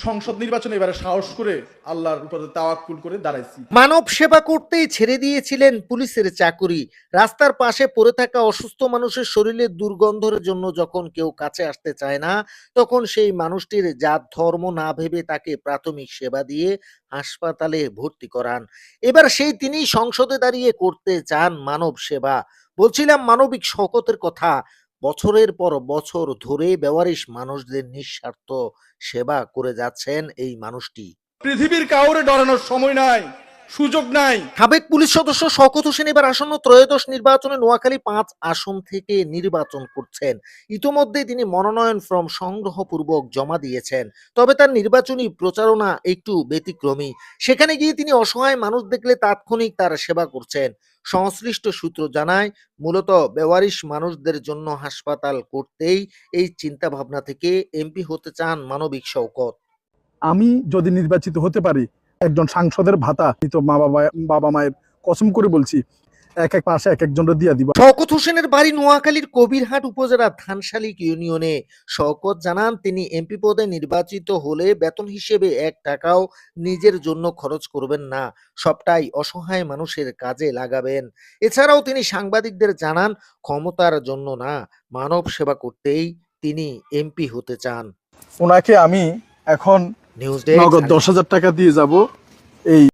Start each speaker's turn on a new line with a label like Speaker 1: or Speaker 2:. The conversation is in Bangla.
Speaker 1: সংসদ নির্বাচনে এবারে সাহস করে আল্লাহর উপরে তাওয়াক্কুল করে দাঁড়াইছি।
Speaker 2: মানব সেবা করতেই ছেড়ে দিয়েছিলেন পুলিশের চাকুরি। রাস্তার পাশে পড়ে থাকা অসুস্থ মানুষের শরীরে দুর্গন্ধের জন্য যখন কেউ কাছে আসতে চায় না, তখন সেই মানুষটির জাত ধর্ম না ভেবে তাকে প্রাথমিক সেবা দিয়ে হাসপাতালে ভর্তি করান। এবার সেই তিনি সংসদে দাঁড়িয়ে করতে চান মানব সেবা। বলছিলাম মানবিক শকতের কথা। বছরের পর বছর ধরে বেওয়ারিশ মানুষদের নিঃস্বার্থ সেবা করে যাচ্ছেন এই মানুষটি।
Speaker 1: পৃথিবীর কাউরে ডরানোর সময় নাই, সুযোগ নাই।
Speaker 2: সাবেক পুলিশ সদস্য শওকত হোসেন এবার আসন্ন ত্রয়োদশ নির্বাচনে নোয়াখালী ৫ আসন থেকে নির্বাচন করছেন। ইতোমধ্যে তিনি মনোনয়ন ফর্ম সংগ্রহপূর্বক জমা দিয়েছেন। তবে তার নির্বাচনী প্রচারণা একটু ব্যতিক্রমী। সেখানে গিয়ে তিনি অসহায় মানুষ দেখলে তাৎক্ষণিক তার সেবা করছেন। সংশ্লিষ্ট সূত্র জানায়, মূলত বেওয়ারিশ মানুষদের জন্য হাসপাতাল করতেই এই চিন্তা ভাবনা থেকে এমপি হতে চান মানবিক শওকত।
Speaker 3: আমি যদি নির্বাচিত হতে পারি, একজন সাংসদের ভাতা তো বাবা মায়ের কসম করে বলছি, এক এক মাসে এক একজনের দিয়ে দিব।
Speaker 2: শওকত হোসেনের বাড়ি নোয়াখালীর কবিরহাট উপজেলার ধানশালিক ইউনিয়নে। শওকত জানান, তিনি এমপি পদে নির্বাচিত হলে বেতন হিসেবে ১ টাকাও নিজের জন্য খরচ করবেন না, সবটাই অসহায় মানুষের কাজে লাগাবেন। এছাড়াও তিনি সাংবাদিকদের জানান, ক্ষমতার জন্য না, মানব সেবা করতেই তিনি এমপি হতে চান।
Speaker 3: ওনাকে আমি এখন
Speaker 2: নিউজ ডেস্ক
Speaker 3: নগদ ১০,০০০ টাকা দিয়ে যাব। এই